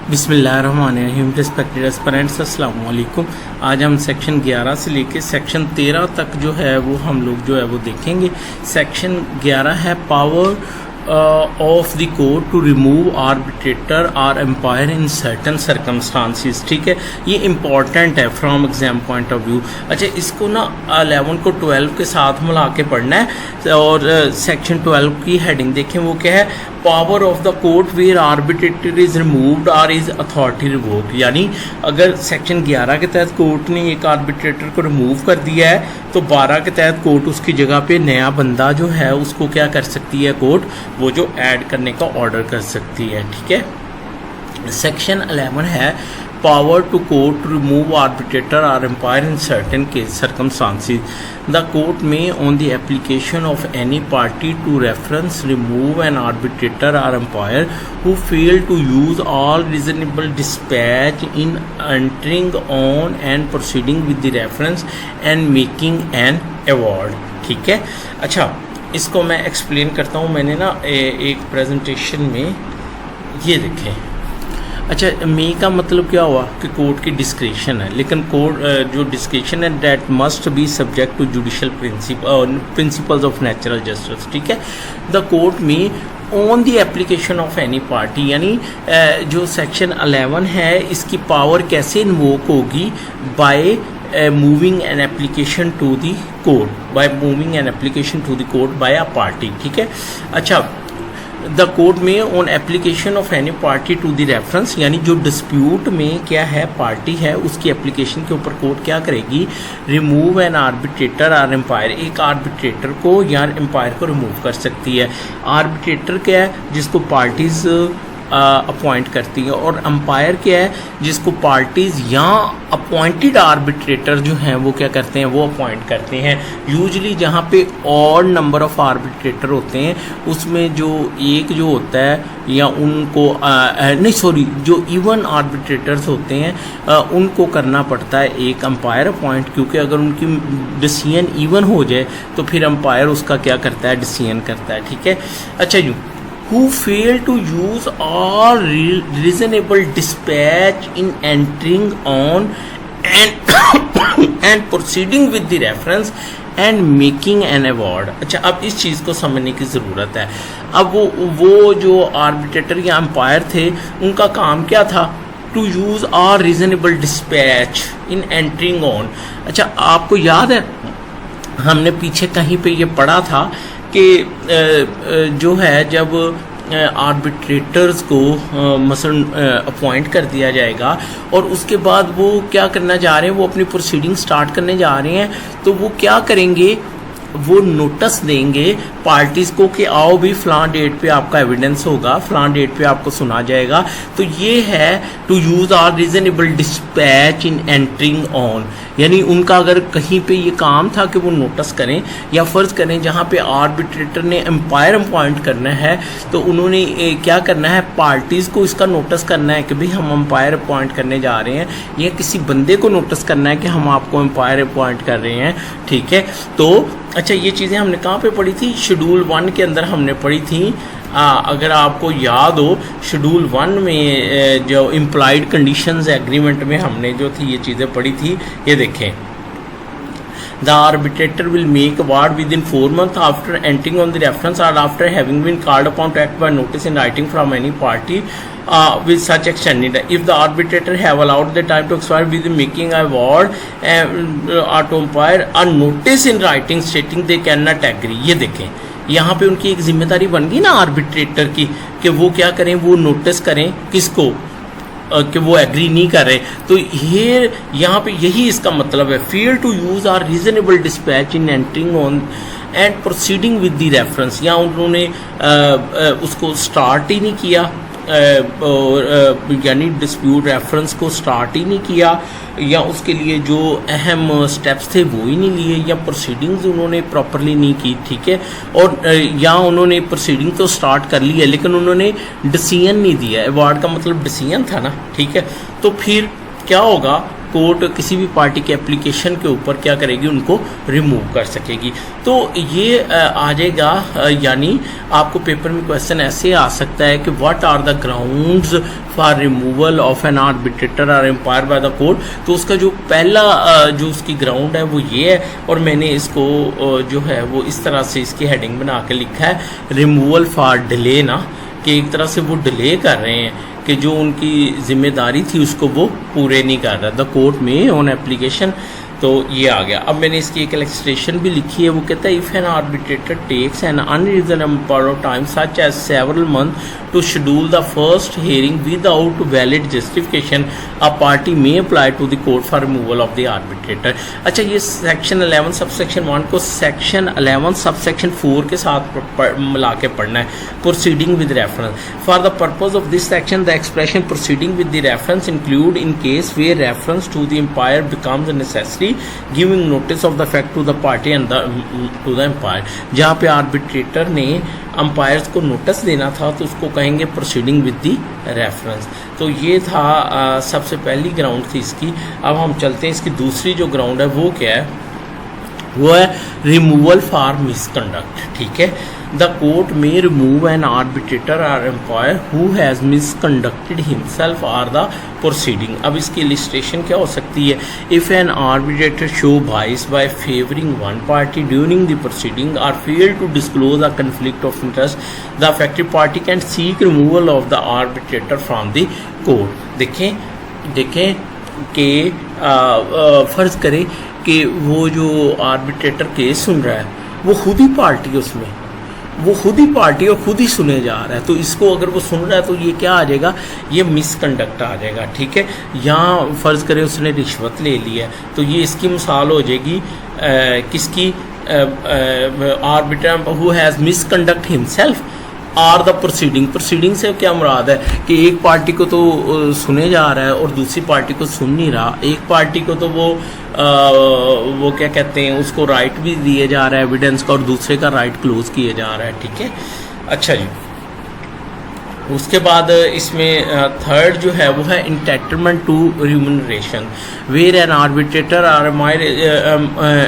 बिस्मिल्लाहिर्रहमानिर्रहीम। Respected aspirants, अस्सलाम वालेकुम। आज हम सेक्शन 11 से लेके सेक्शन 13 तक जो है वो हम लोग जो है वो देखेंगे। सेक्शन 11 है power of the court to remove arbitrator or umpire in certain circumstances. ठीक है, ये इंपॉर्टेंट है from exam point of view. अच्छा, इसको ना 11 को 12 के साथ मिला के पढ़ना है। और सेक्शन 12 की हेडिंग देखें, वो क्या है, power of the court where arbitrator is removed or is authority revoked. यानी अगर सेक्शन 11 के तहत कोर्ट ने एक आर्बिट्रेटर को रिमूव कर दिया है तो 12 के तहत कोर्ट उसकी जगह पे नया बंदा जो है उसको क्या कर सकती है, कोर्ट वो जो ऐड करने का ऑर्डर कर सकती है। ठीक है, सेक्शन 11 है power to court to remove arbitrator or umpire in certain case circumstances. The court may on the application of any party to reference remove an arbitrator or umpire who fail to use all reasonable dispatch in entering on and proceeding with the reference and making an award. ठीक है, अच्छा इसको मैं explain करता हूँ। मैंने ना एक प्रेजेंटेशन में ये देखें। अच्छा, मे का मतलब क्या हुआ कि कोर्ट की डिस्क्रिशन है, लेकिन कोर्ट जो डिस्क्रिशन है that must be subject to judicial principles of natural justice. ठीक है, the court may on the application of any party, यानी जो सेक्शन 11 है इसकी पावर कैसे इन्वोक होगी, by moving an application to the court, by moving an application to the court by a party. ठीक है, अच्छा the court may on application of any party to the reference, यानी जो dispute में क्या है पार्टी है उसकी एप्लीकेशन के ऊपर कोर्ट क्या करेगी, remove an arbitrator or empire, एक आर्बिट्रेटर को या एम्पायर को रिमूव कर सकती है। आर्बिट्रेटर क्या है, जिसको पार्टीज अपॉइंट करती है, और एम्पायर क्या है, जिसको पार्टीज या अपॉइंटेड आर्बिट्रेटर जो हैं वो क्या करते हैं, वो अपॉइंट करते हैं। यूजुअली जहाँ पे ऑड नंबर ऑफ आर्बिट्रेटर होते हैं उसमें जो एक जो होता है या उनको जो इवन आर्बिट्रेटर्स होते हैं उनको करना पड़ता है एक एम्पायर अपॉइंट, क्योंकि अगर उनकी डिसीजन इवन हो जाए तो फिर एम्पायर उसका क्या करता है, डिसीजन करता है। ठीक है, अच्छा जी, who fail to use all reasonable dispatch in entering on and proceeding with the reference and making an award। अच्छा, अब इस चीज़ को समझने की ज़रूरत है। अब वो जो आर्बिट्रेटर या एम्पायर थे उनका काम क्या था, to use all reasonable dispatch in entering on। अच्छा, आपको याद है हमने पीछे कहीं पे ये पढ़ा था कि जो है जब आर्बिट्रेटर्स को मसलन अपॉइंट कर दिया जाएगा और उसके बाद वो क्या करना चाह रहे हैं, वो अपनी प्रोसीडिंग स्टार्ट करने जा रहे हैं, तो वो क्या करेंगे, वो नोटिस देंगे पार्टीज़ को कि आओ भी फ़लाँ डेट पे आपका एविडेंस होगा, फ़लाँ डेट पे आपको सुना जाएगा। तो ये है to use all reasonable dispatch in entering on, यानी उनका अगर कहीं पे ये काम था कि वो नोटिस करें, या फ़र्ज़ करें जहाँ पे आर्बिट्रेटर ने एम्पायर अपॉइंट करना है तो उन्होंने क्या करना है, पार्टीज़ को इसका नोटिस करना है कि भाई हम एम्पायर अपॉइंट करने जा रहे हैं, या किसी बंदे को नोटिस करना है कि हम आपको एम्पायर अपॉइंट कर रहे हैं। ठीक है, तो अच्छा ये चीज़ें हमने कहाँ पे पढ़ी थी, शेड्यूल 1 के अंदर हमने पढ़ी थी। अगर आपको याद हो शेड्यूल 1 में जो इम्प्लाइड कंडीशंस एग्रीमेंट में हमने जो थी ये चीज़ें पढ़ी थी। ये देखें, the arbitrator will make award within 4 months after entering on the reference or after having been called upon to act by notice in writing from any party with such extended, if the arbitrator have allowed the time to expire with making a award or to umpire a notice in writing stating they cannot agree। ये देखें, यहाँ पे उनकी एक जिम्मेदारी बन गई ना आर्बिट्रेटर की कि वो क्या करें, वो नोटिस करें किसको, कि वो एग्री नहीं कर रहे। तो ये यहाँ पे यही इसका मतलब है, fail to use all reasonable dispatch in entering on and proceeding with the reference, या उन्होंने उसको स्टार्ट ही नहीं किया, यानी डिस्प्यूट रेफरेंस को स्टार्ट ही नहीं किया, या उसके लिए जो अहम स्टेप्स थे वो ही नहीं लिए, या प्रोसीडिंग्स उन्होंने प्रॉपरली नहीं की। ठीक है, और या उन्होंने प्रोसीडिंग तो स्टार्ट कर ली है लेकिन उन्होंने डिसीजन नहीं दिया। अवार्ड का मतलब डिसीजन था ना। ठीक है, तो फिर क्या होगा, कोर्ट किसी भी पार्टी के एप्लीकेशन के ऊपर क्या करेगी, उनको रिमूव कर सकेगी। तो ये आ जाएगा, यानी आपको पेपर में क्वेश्चन ऐसे आ सकता है कि what are the grounds for removal of an arbitrator or umpire by the court. तो उसका जो पहला जो उसकी ग्राउंड है वो ये है, और मैंने इसको जो है वो इस तरह से इसकी हेडिंग बना के लिखा है रिमूवल फॉर डिले ना, कि एक तरह से वो डिले कर रहे हैं कि जो उनकी जिम्मेदारी थी उसको वो पूरे नहीं कर रहा, the court may on application. तो ये आ गया। अब मैंने इसकी एक इलस्ट्रेशन भी लिखी है, वो कहता है if an arbitrator takes an unreasonable part of time such as several month to schedule the first hearing without valid justification a party may apply to the court for removal of the arbitrator. अच्छा, ये section 11 sub section 1 को section 11 sub section 4 के साथ मिला के पढ़ना है, proceeding with reference. For the purpose of this section the expression proceeding with the reference include in case where reference to the umpire becomes necessary giving notice of the fact to the party and to the umpire. जहाँ पे arbitrator ने umpires को notice देना था तो उसको कहेंगे proceeding with the reference. तो ये था सबसे पहली ग्राउंड थी इसकी। अब हम चलते हैं, इसकी दूसरी जो ग्राउंड है वो क्या है, वो है रिमूवल फॉर मिसकंडक्ट। ठीक है, the court may remove an arbitrator or umpire who has misconducted himself or the proceeding. अब इसकी इलिस्ट्रेशन क्या हो सकती है, if an arbitrator show bias by favouring one party during the proceeding or fail to disclose a conflict of interest the affected party can seek removal of the arbitrator from the court. देखें कि फ़र्ज़ करें कि वो जो arbitrator case सुन रहा है वो खुद ही पार्टी है, उसमें वो खुद ही पार्टी और खुद ही सुने जा रहा है, तो इसको अगर वो सुन रहा है तो ये क्या आ जाएगा, ये मिसकंडक्ट आ जाएगा। ठीक है, यहाँ फ़र्ज़ करें उसने रिश्वत ले ली है तो ये इसकी मिसाल हो जाएगी किसकी, arbitrator who has misconduct himself or the proceeding से क्या मुराद है कि एक पार्टी को तो सुने जा रहा है और दूसरी पार्टी को सुन नहीं रहा। एक पार्टी को तो वो क्या कहते हैं, उसको राइट भी दिए जा रहा है एविडेंस का, और दूसरे का राइट क्लोज किए जा रहा है। ठीक है, अच्छा जी, उसके बाद इसमें थर्ड जो है वो है entitlement to remuneration where an arbitrator or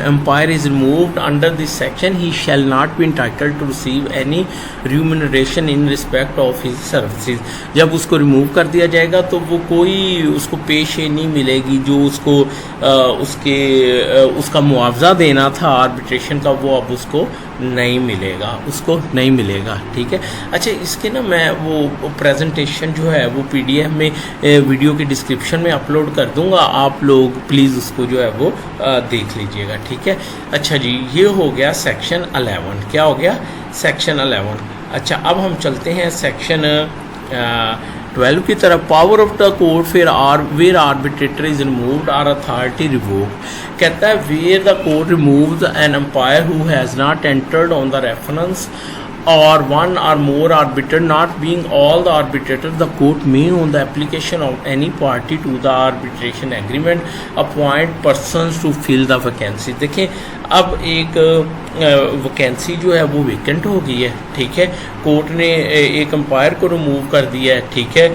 umpire is removed under this section he shall not be entitled to receive any remuneration in respect of his services. जब उसको रिमूव कर दिया जाएगा तो वो कोई उसको पेशे नहीं मिलेगी जो उसको उसका मुआवजा देना था आर्बिट्रेशन का, वो अब उसको नहीं मिलेगा। ठीक है, अच्छा, इसके ना मैं वो प्रेजेंटेशन जो है वो PDF में वीडियो के डिस्क्रिप्शन में अपलोड कर दूंगा, आप लोग प्लीज़ उसको जो है वो देख लीजिएगा। ठीक है, अच्छा जी, ये हो गया सेक्शन 11। क्या हो गया, सेक्शन 11। अच्छा, अब हम चलते हैं सेक्शन 12 की तरफ। Power of the court where arbitrator is removed or authority revoke. कहता है where the court removes an umpire who has not entered on the reference or one or more arbiter, not being all the arbitrators, the court may on the application of any party to the arbitration agreement appoint persons to fill the vacancy। देखें, अब एक vacancy जो है वो vacant हो गई है। ठीक है, कोर्ट ने एक एम्पायर को रिमूव कर दिया है। ठीक है,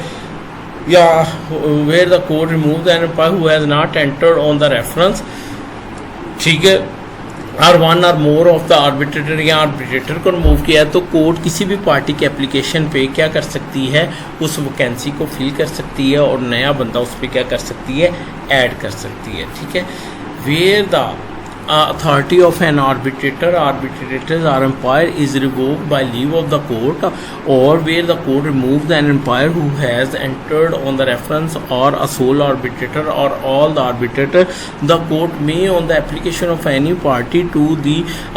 या where the court remove an umpire who has not entered on the reference. ठीक है, or one or more of the arbitrator या आर्बिट्रेटर को रिमूव किया है तो कोर्ट किसी भी पार्टी के एप्लीकेशन पे क्या कर सकती है, उस वैकेंसी को फिल कर सकती है और नया बंदा उस पर क्या कर सकती है, ऐड कर सकती है। ठीक है, where the authority of an arbitrators or umpire is revoked by leave of the court, or where the court removes an umpire who has entered on the reference or a sole arbitrator or all the arbitrator, the court may on the application of any party to the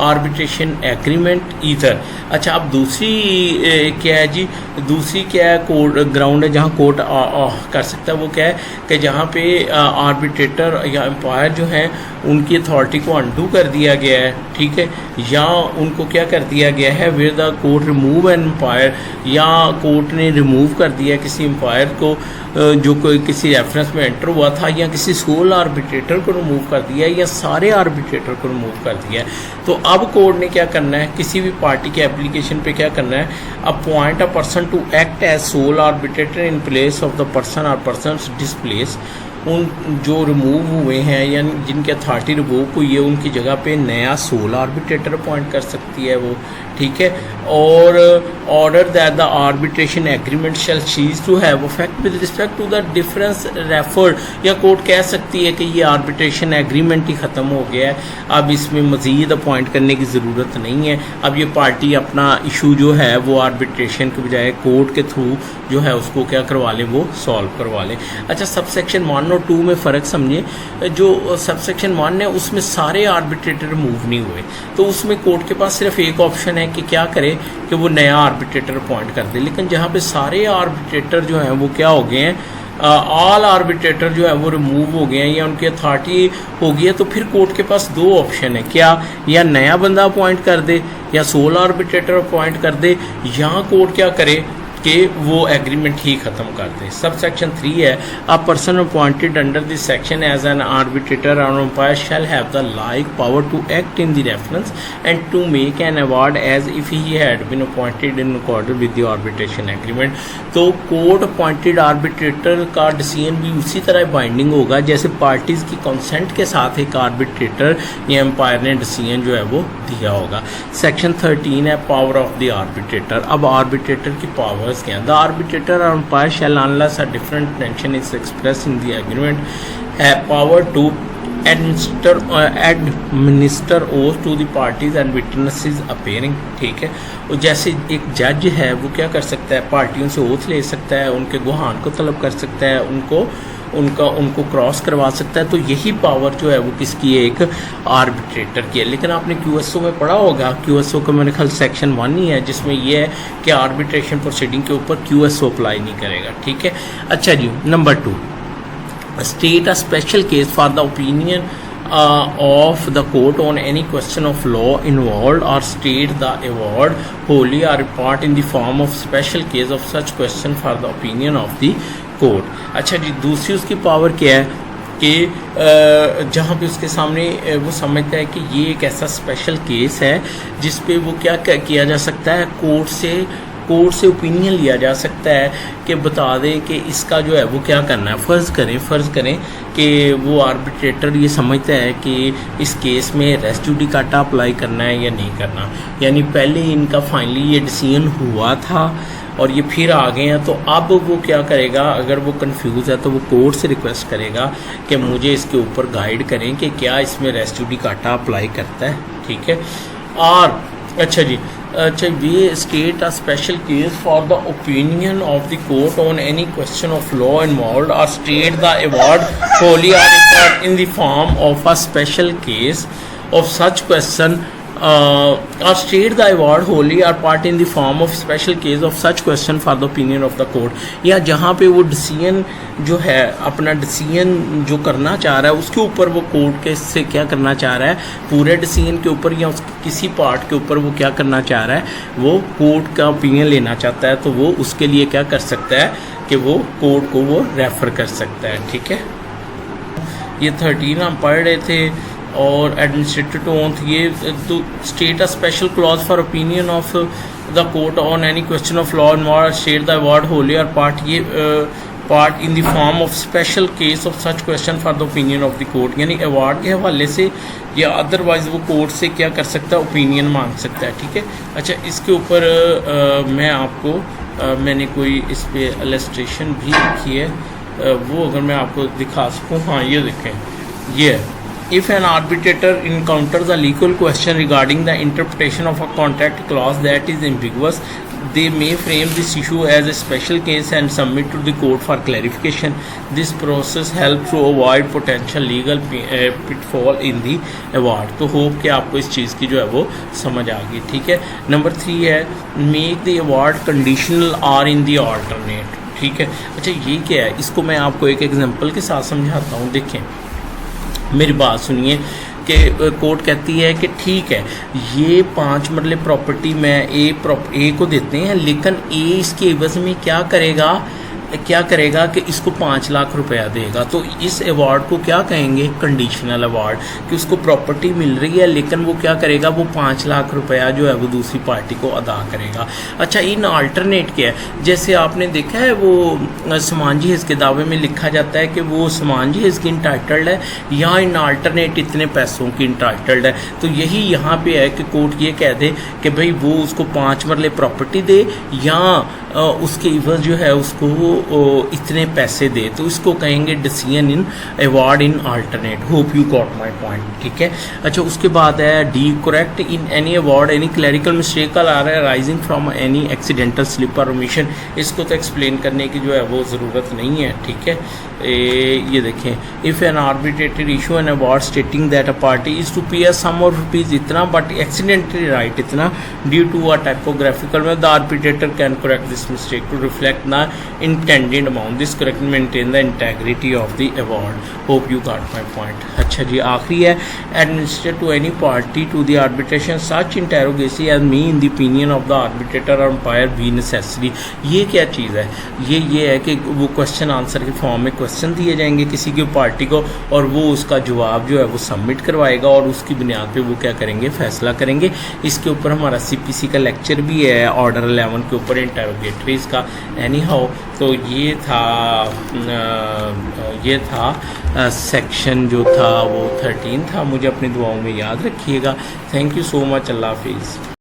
arbitration agreement either। अच्छा, अब दूसरी क्या है जी, दूसरी क्या है court ground है जहाँ कोर्ट कर सकता है, वो क्या है कि जहाँ पे आर्बिट्रेटर या एम्पायर जो हैं उनकी अथॉरिटी को अंडू कर दिया गया है। ठीक है, या उनको क्या कर दिया गया है, where the court remove an umpire, या कोर्ट ने रिमूव कर दिया किसी एम्पायर को जो कोई किसी रेफरेंस में एंटर हुआ था, या किसी सोल आर्बिट्रेटर को रिमूव कर दिया है या सारे आर्बिट्रेटर को रिमूव कर दिया है। तो अब कोर्ट ने क्या करना है, किसी भी पार्टी के एप्लीकेशन पे क्या करना है, appoint a person to act as sole arbitrator in place of the person or persons displace. उन जो रिमूव हुए हैं या जिनकी अथॉरिटी रिवोक हुई है उनकी जगह पे नया सोल आर्बिट्रेटर अपॉइंट कर सकती है वो, ठीक है। और order that the arbitration agreement shall cease to have effect with respect to the difference referred, या कोर्ट कह सकती है कि ये आर्बिट्रेशन एग्रीमेंट ही ख़त्म हो गया है, अब इसमें मज़ीद अपॉइंट करने की ज़रूरत नहीं है, अब ये पार्टी अपना इशू जो है वो आर्बिट्रेशन के बजाय कोर्ट के थ्रू जो है उसको क्या करवा लें, वो सॉल्व करवा लें। अच्छा, सब सेक्शन 1 और 2 में फ़र्क समझे। जो सब सेक्शन 1 है उसमें सारे आर्बिट्रेटर रिमूव नहीं हुए, तो उसमें कोर्ट के पास सिर्फ एक ऑप्शन है कि क्या करे कि वो नया आर्बिट्रेटर अपॉइंट कर दे। लेकिन जहाँ पे सारे आर्बिट्रेटर जो हैं वो क्या हो गए हैं, ऑल आर्बिट्रेटर जो है वो रिमूव हो गए हैं या उनकी अथॉरिटी हो गई है, तो फिर कोर्ट के पास दो ऑप्शन है, क्या, या नया बंदा अपॉइंट कर दे या सोल आर्बिट्रेटर अपॉइंट कर दे, या कोर्ट क्या करे कि वो एग्रीमेंट ही ख़त्म कर दे। सब सेक्शन 3 है, a person appointed under this section as an arbitrator or umpire shall have the like power to act in the reference and to make an award as if he had been appointed in according with the arbitration agreement. तो court appointed arbitrator का decision भी उसी तरह binding होगा जैसे parties की consent के साथ एक आर्बिट्रेटर या एम्पायर ने डिसीजन जो है वो दिया होगा। सेक्शन 13 है, पावर ऑफ द आर्बिट्रेटर। अब आर्बिट्रेटर की power The arbitrator or umpire shall, unless a different intention is expressed in the agreement, have power to administer oath to the parties and witnesses appearing, ठीक है। और जैसे एक जज है वो क्या कर सकता है, पार्टियों से ओथ ले सकता है, उनके गुहान को तलब कर सकता है, उनको क्रॉस करवा सकता है। तो यही पावर जो है वो किसकी है, एक आर्बिट्रेटर की है। लेकिन आपने QSO में पढ़ा होगा, QSO का मेरे ख्याल सेक्शन 1 ही है जिसमें ये है कि आर्बिट्रेशन प्रोसीडिंग के ऊपर QSO अप्लाई नहीं करेगा, ठीक है। अच्छा जी, number 2, state a special case for the opinion of the court on any question of law involved, or state the award wholly or part in the form of special case of such question for the opinion of the court। अच्छा जी, दूसरी उसकी power क्या है कि जहाँ पे उसके सामने वो समझता है कि ये एक ऐसा स्पेशल केस है जिस पे वो क्या किया जा सकता है, कोर्ट से ओपिनियन लिया जा सकता है कि बता दें कि इसका जो है वो क्या करना है। फ़र्ज़ करें कि वो आर्बिट्रेटर ये समझता है कि इस केस में रेस जुडिकाटा अप्लाई करना है या नहीं करना, यानी पहले इनका फाइनली ये डिसीजन हुआ था और ये फिर आ गए हैं, तो अब वो क्या करेगा, अगर वो कंफ्यूज है तो वो कोर्ट से रिक्वेस्ट करेगा कि मुझे इसके ऊपर गाइड करें कि क्या इसमें रेस जुडिकाटा अप्लाई करता है, ठीक है। और अच्छा वे state a special case for the opinion of the court on any question of law involved, or state the award wholly or in the form of a special case of such question, or state the award wholly or part in the form of special case of such question for the opinion of the court। या जहाँ पे वो decision जो है, अपना decision जो करना चाह रहा है उसके ऊपर वो कोर्ट के से क्या करना चाह रहा है, पूरे डिसीजन के ऊपर या उसके किसी पार्ट के ऊपर वो क्या करना चाह रहा है, वो कोर्ट का ओपिनियन लेना चाहता है, तो वो उसके लिए क्या कर सकता है कि वो कोर्ट को वो रेफ़र कर सकता है, ठीक है। ये 13 हम पढ़ रहे थे। और एडमिनिस्ट्रेटिव टू ओथ, ये तो state a special clause for opinion of the court on any question of law and state the award wholly और पार्ट, ये part in the form of special case of such question for the opinion of the court, यानी award के हवाले से या otherwise वो court से क्या कर सकता है, ओपिनियन मांग सकता है, ठीक है। अच्छा, इसके ऊपर मैं आपको मैंने कोई इस पर इलस्ट्रेशन भी लिखी है, वो अगर मैं आपको दिखा सकूँ, हाँ ये देखें, ये if an arbitrator encounters a legal question regarding the interpretation of a contract clause that is ambiguous, they may frame this issue as a special case and submit to the court for clarification. This process helps to avoid potential legal pitfall in the award। तो hope कि आपको इस चीज़ की जो है वो समझ आ गई, ठीक है। नंबर 3 है, मेक द अवार्ड कंडीशनल और इन द ऑल्टरनेट, ठीक है। अच्छा, ये क्या है, इसको मैं आपको एक एग्जांपल के साथ समझाता हूँ। देखें, मेरी बात सुनिए कि कोर्ट कहती है कि ठीक है, ये 5 मरले प्रॉपर्टी मैं ए को देते हैं, लेकिन ए इसके एवज में क्या करेगा, क्या करेगा कि इसको 5 लाख रुपया देगा। तो इस अवार्ड को क्या कहेंगे, कंडीशनल अवार्ड, कि उसको प्रॉपर्टी मिल रही है लेकिन वो क्या करेगा, वो 5 लाख रुपया जो है वो दूसरी पार्टी को अदा करेगा। अच्छा, इन अल्टरनेट क्या है, जैसे आपने देखा है वो समान जहेज के दावे में लिखा जाता है कि वो समान जहेज की इंटाइटल्ड है या इन अल्टरनेट इतने पैसों की इंटाइटल्ड है। तो यही यहाँ पे है कि कोर्ट ये कह दे कि भाई वो उसको 5 मरले प्रॉपर्टी दे या उसके इवज जो है उसको इतने पैसे दे, तो इसको कहेंगे decision in award in alternate. Hope you got my point, ठीक है। अच्छा, उसके बाद है D, correct in any award any clerical mistake आ रहा है rising from any accidental slip or omission. इसको तो एक्सप्लेन करने की जो है वो ज़रूरत नहीं है, ठीक है। ये देखें, if an arbitrator issue an award stating that a party is to pay sum of rupees इतना बट एक्सीडेंटली राइट इतना ड्यू टू अ टाइपोग्राफिकल में, the arbitrator can correct this mistake to reflect the intended amount, this correct maintain the integrity of the award. Hope you got my point. अच्छा जी, आखिरी है administer to any party to the arbitration such interrogatories as may in the opinion of the arbitrator or umpire be necessary. ये क्या चीज़ है, ये है कि वो क्वेश्चन आंसर के फॉर्म में क्वेश्चन दिए जाएंगे किसी की पार्टी को और वो उसका जवाब जो है वो सबमिट करवाएगा और उसकी बुनियाद पे वो क्या करेंगे, फैसला करेंगे। इसके ऊपर हमारा सीपीसी का लेक्चर भी है ऑर्डर 11 के ऊपर इंटेरोगेटरीज का। एनी हाउ, तो ये था सेक्शन जो था वो 13 था। मुझे अपनी दुआओं में याद रखिएगा। Thank you so much. अल्लाह हाफिज़।